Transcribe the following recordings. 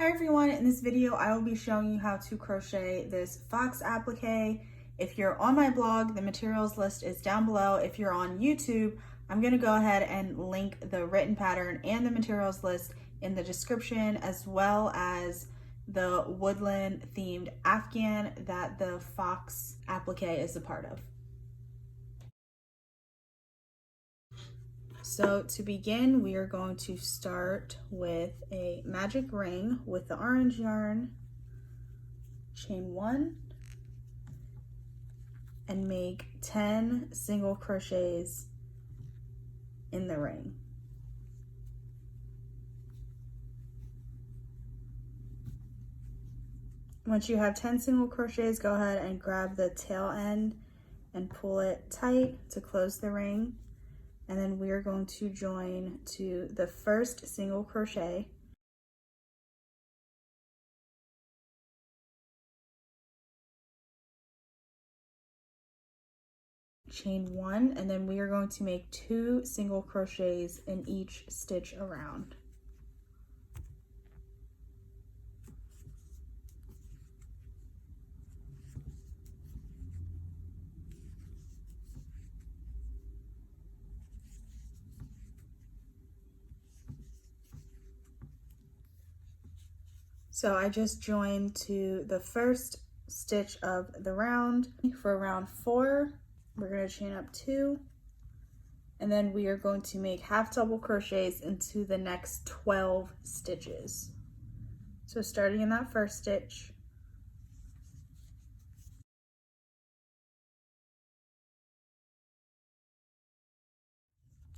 Hi everyone, in this video I will be showing you how to crochet this fox applique. If you're on my blog, the materials list is down below. If you're on YouTube, I'm going to go ahead and link the written pattern and the materials list in the description, as well as the woodland themed afghan that the fox applique is a part of. So to begin, we are going to start with a magic ring with the orange yarn, chain 1, and make 10 single crochets in the ring. Once you have 10 single crochets, go ahead and grab the tail end and pull it tight to close the ring. And then we are going to join to the first single crochet, chain 1, and then we are going to make 2 single crochets in each stitch around. So I just joined to the first stitch of the round. For round 4, we're going to chain up 2, and then we are going to make half double crochets into the next 12 stitches. So starting in that first stitch,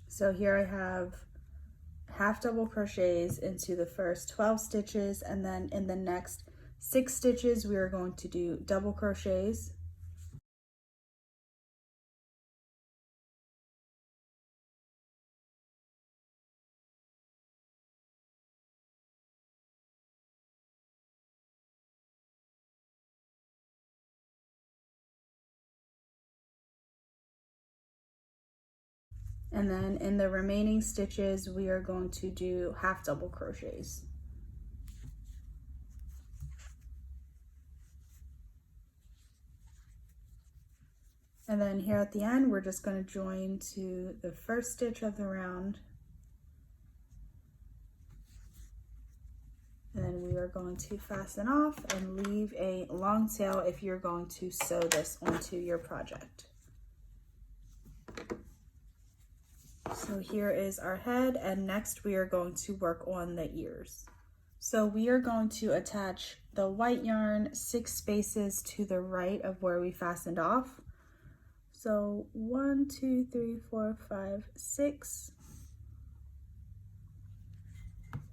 so here I have half double crochets into the first 12 stitches, and then in the next 6 stitches we are going to do double crochets, and then in the remaining stitches we are going to do half double crochets. And then here at the end, we're just going to join to the first stitch of the round. And then we are going to fasten off and leave a long tail if you're going to sew this onto your project. So here is our head, and next we are going to work on the ears. So we are going to attach the white yarn 6 spaces to the right of where we fastened off. So 1, 2, 3, 4, 5, 6.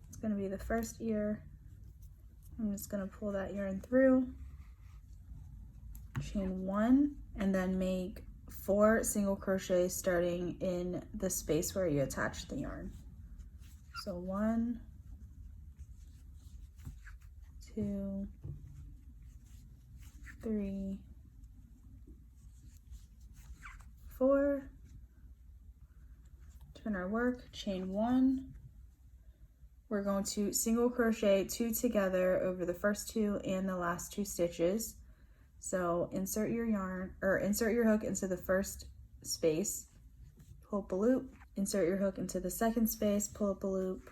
It's going to be the first ear. I'm just going to pull that yarn through, chain 1, and then make 4 single crochets starting in the space where you attach the yarn. So 1, 2, 3, 4, turn our work, chain 1. We're going to single crochet 2 together over the first 2 and the last 2 stitches. So insert your yarn, or insert your hook into the first space, pull up a loop, insert your hook into the second space, pull up a loop,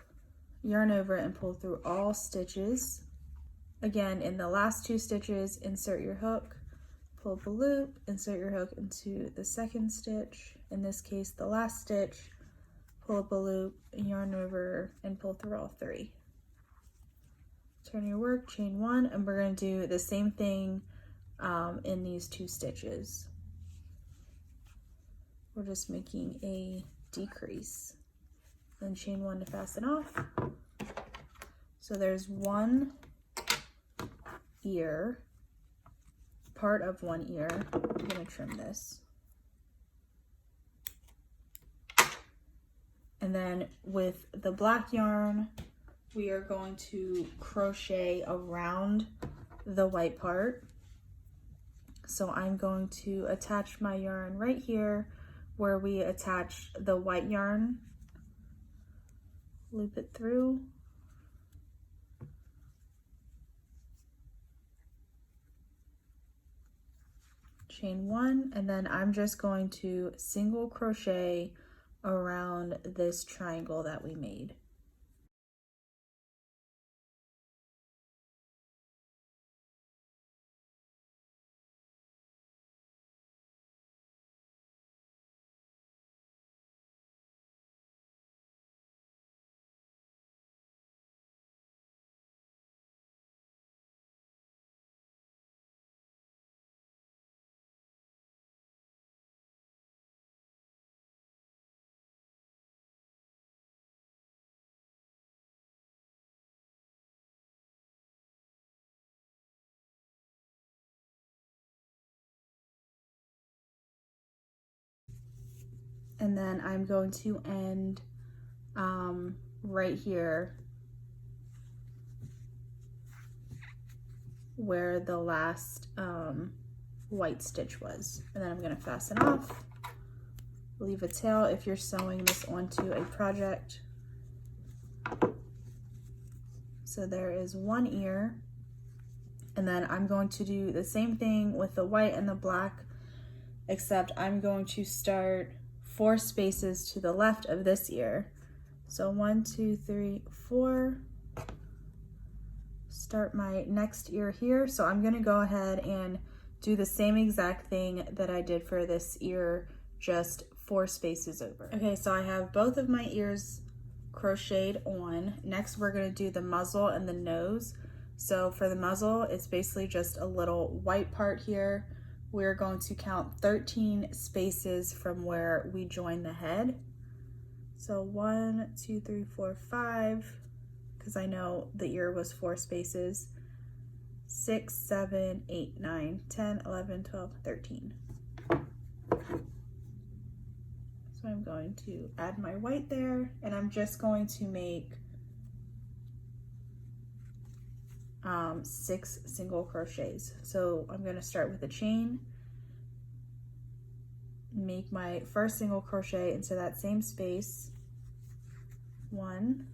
yarn over and pull through all stitches. Again, in the last 2 stitches, insert your hook, pull up a loop, insert your hook into the second stitch, in this case the last stitch, pull up a loop, yarn over, and pull through all 3. Turn your work, chain 1, and we're going to do the same thing in these 2 stitches. We're just making a decrease. Then chain 1 to fasten off. So there's 1 ear, part of 1 ear. I'm going to trim this. And then with the black yarn, we are going to crochet around the white part. So I'm going to attach my yarn right here where we attach the white yarn, loop it through, chain 1, and then I'm just going to single crochet around this triangle that we made. And then I'm going to end right here where the last white stitch was. And then I'm going to fasten off, leave a tail if you're sewing this onto a project. So there is one ear, and then I'm going to do the same thing with the white and the black, except I'm going to start 4 spaces to the left of this ear. So 1, 2, 3, 4. Start my next ear here. So I'm gonna go ahead and do the same exact thing that I did for this ear, just 4 spaces over. Okay, so I have both of my ears crocheted on. Next, we're gonna do the muzzle and the nose. So for the muzzle, it's basically just a little white part here. We're going to count 13 spaces from where we join the head. So 1, 2, 3, 4, 5, because I know the ear was 4 spaces. 6, 7, 8, 9, 10, 11, 12, 13. So I'm going to add my white there, and I'm just going to make 6 single crochets. So I'm going to start with a chain, make my first single crochet into that same space, 1,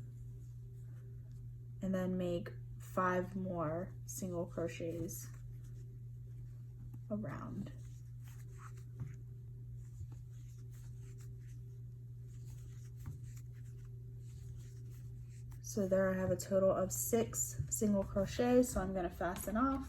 and then make 5 more single crochets around. So there I have a total of 6 single crochets, so I'm going to fasten off.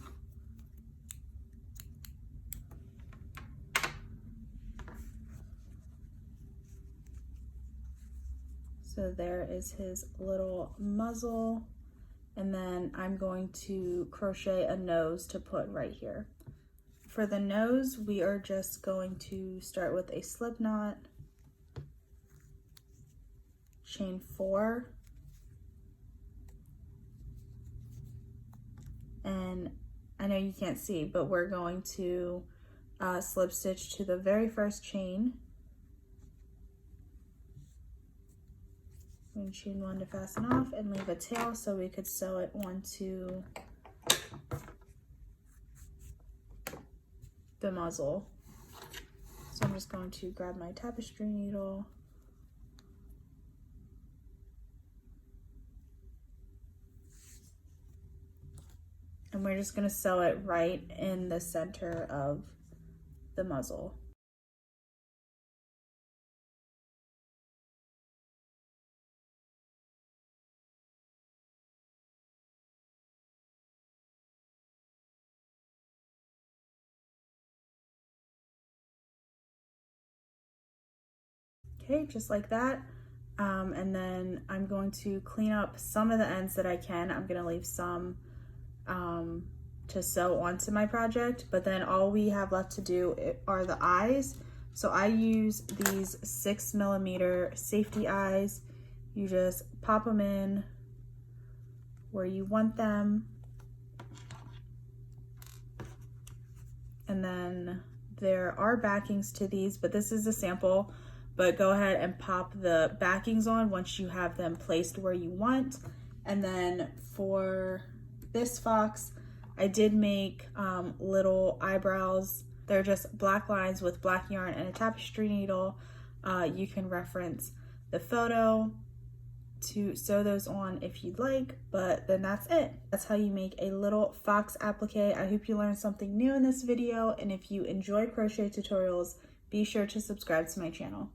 So there is his little muzzle, and then I'm going to crochet a nose to put right here. For the nose, we are just going to start with a slip knot, chain 4, and I know you can't see, but we're going to slip stitch to the very first chain. And chain 1 to fasten off and leave a tail so we could sew it onto the muzzle. So I'm just going to grab my tapestry needle, and we're just going to sew it right in the center of the muzzle. Okay, just like that. And then I'm going to clean up some of the ends that I can. I'm going to leave some to sew onto my project, but then all we have left to do are the eyes. So I use these 6mm safety eyes. You just pop them in where you want them, and then there are backings to these, but this is a sample. But go ahead and pop the backings on once you have them placed where you want. And then for this fox, I did make little eyebrows. They're just black lines with black yarn and a tapestry needle. You can reference the photo to sew those on if you'd like, but then that's it. That's how you make a little fox applique. I hope you learned something new in this video, and if you enjoy crochet tutorials, be sure to subscribe to my channel.